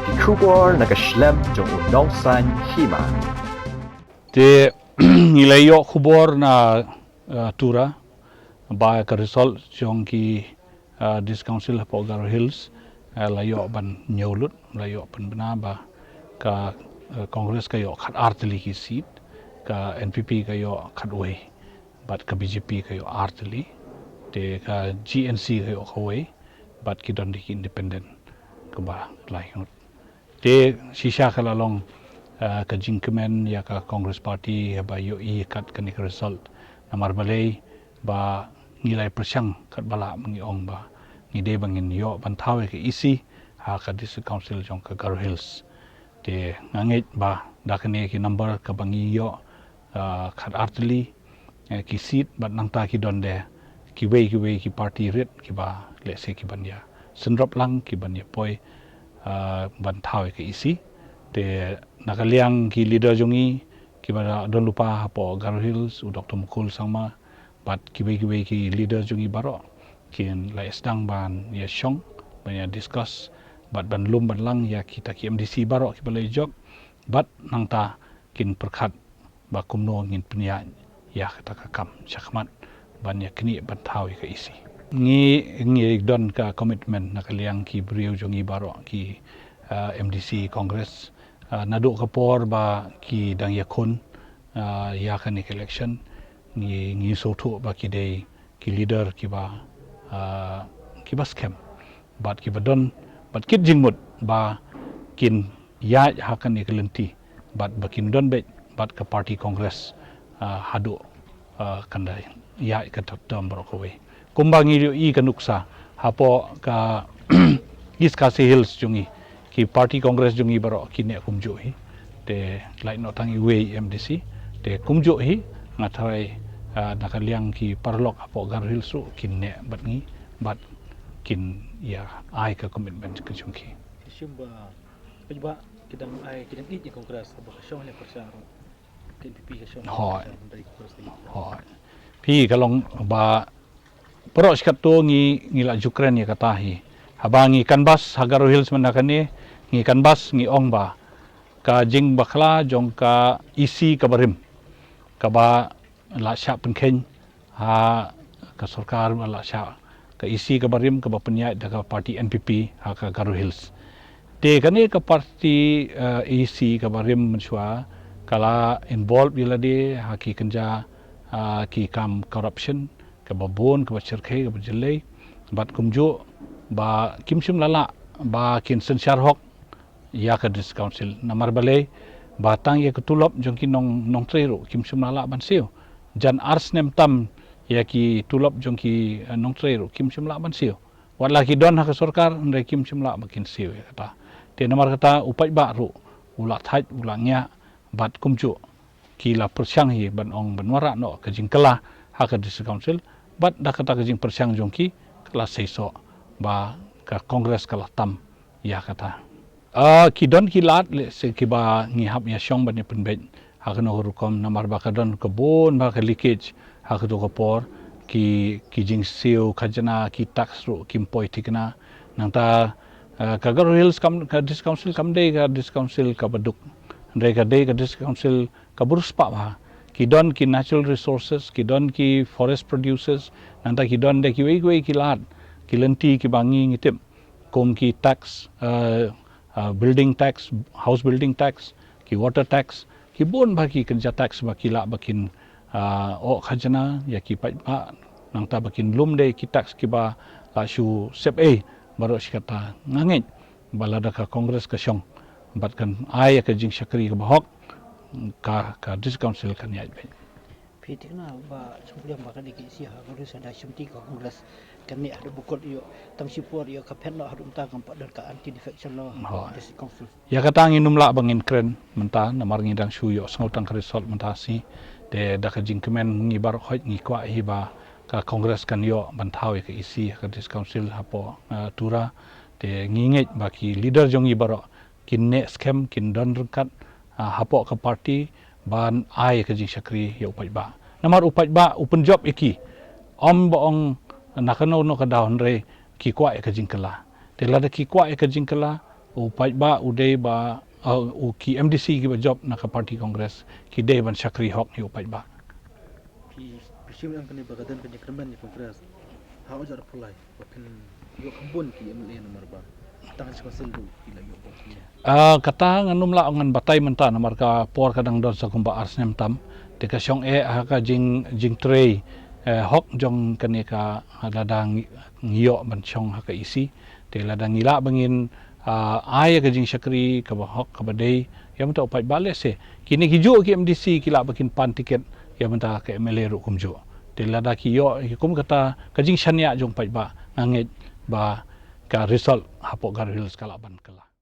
ki kubor nakaslem jong unongsan hima. Te ilayo khubor na tura ba ka result jong ki this council po Garo Hills layo ban nyolut layo pan bana ba ka Congress kayo khat artli ki seat ka NPP kayo khat way but ka BJP kayo artli te ka GNC kayo kaway but ki don ki independent ka ba lai te shisha kala long ka jingkemen ya ka Congress Party ya ba yo I kat kanik result namar balay ba ngilai persyang kat bala mengi ong ba ngide bangin yo bantawe ke isi ha ka district council jong ka Garo Hills te ngangit ba dakane ki number ka bangi yo kat artli ki seat bat nang ta ki donde ki way ki party rit ki ba let's say ki banya senrop lang ki banya poi bantawe ke isi te nakaliang ki leader jongi ki ba don lupa po Garo Hills u Dr. Mukul sangma bat ki leader jongi baro kin la sedang ban ya syong ban ya discuss bat ban lum ban lang ya kita ki MDC baro ki balai jok bat nang ta kin perkhat ba kumno ngin penya ya kata kam syakmat ban ya kini ban tawi ke isi ngi don ka commitment nakaliang ki brio jongi baro ki MDC Congress naduk kapor ba ki dang yakun ya kan election ngi sotu ba ki day ki leader ki ba scam bat ki badon bat kit jingmut ba kin ya hakan ikelenti bat bakin don bet bat ka party congress hadu kandai ya ka tam brokowe kumbangi I kanuksa hapo ka East Khasi Hills jungi ki party congress jungi baro kine kumjo hi te lai no tangi way MDC te kumjo hi ngatai nakaliang ki parlok apo Garo Hills su kinne batngi bat kin ya ai ka commitment ka jungki simba pajba kidang I kongres ba syong le persa KPP ka syong hoi pi kalong ba pros kat to ngi la Ukraine ya katahi habangi kanbas Garo Hills manakani ngi kanbas ngi ong ba ka jing bakla jong ka isi ka barim ka ba la sya penken ha ka sarkar la sya ka isi ka barim ka ba penyai da ka party NPP ha ka Garo Hills te kani ka party isi ka barim mensua kala involved bilade ha ki kenja ki kam corruption ka babon ka cerkai ka jelai bat kumjo ba kimsim lala ba kin sensyar hok ya ka dis council namar balai batang ya ketulop jongki nong trero kimsim lala bansiu jan ars nem tam ya ki tulop jongki nong trero kimsim lala bansiu wat laki don ha ka sarkar ndai kimsim lala makin siu ya kata te namar kata upai ba ru ula thaj ula nya bat kumjo ki la persyang hi ban ong banwara no ka jingkala ha ka dis council bat da kata ka jing persyang jongki kala seiso ba ka kongres kala tam ya kata ki don ki lat le se ki ba ngi hap ya syong ban penbet ha no rukom namar ba ka don ka bon ba ka leakage ha ka to ka por ki jing siu khajana ki tax ru kim poi tikna nang ta ka Garo Hills kam ka dis council kam dei ka dis council ka baduk ndai ka dei ka dis council ka buruspa ba ki don ki natural resources ki don ki forest producers nang ta ki don de ki wei ki lat ki lenti ki bangi ngitip kom ki tax building tax house building tax ki water tax ki bon ba ki kerja tax ba ki la bakin o khajana ya ki pa nang ta bakin lum de ki tax ki ba la shu sep baro sikata ngangit balada ka congress ka syong bat kan ai ka jing syakri ka bahok ka dis council kan ya be pitikna ba sumpuliam ba kan si ha Garo sada sumti ka kongres kami ada bukol yo tam sipur yo ka pen lo harum ta kan padar ka anti defection lo dis council ya kata nginum la bangin kren menta namar ngidang shu yo sangutang ka result menta si de da ka jing kemen ngi bar khoj ngi kwa hi ba ka kongres kan yo bantawe ka isi ka dis council hapo tura te ngingit ba ki leader jongi baro kinne scam kin don rungkat hapo ka party ban ai ka jing syakri ya upai ba namar upai ba open job iki om boong nakano no ka dawn re ki kwa ka jing kala te lada ki kwa ka jing kala upai ba uday ba ki MDC ki ba job na ka party congress ki day ban Shakri hok ni upai ba Pisim ang kani bagadan kani kerman ni kongres. Hao jar pulai. Wapen yo kambun ki MLA nomor ba. Tangan konsil du ila yo ba. kata nganum la ngan batay menta na marka por kadang don sa kumba arsnem tam te ka syong ka jing tray hok jong kani ka ladang ngiyo ban syong ka isi te ladang ngila bangin ay ka jing Shakri ka ba hok ka ba day ya menta upai bale se kini hiju ki MDC kila bakin pan tiket ya menta ka MLA ru kumjo te lada ki yo kum kata ka jing shania jong pai ba ngangit ba ka result hapok Garo Hills kala ban kala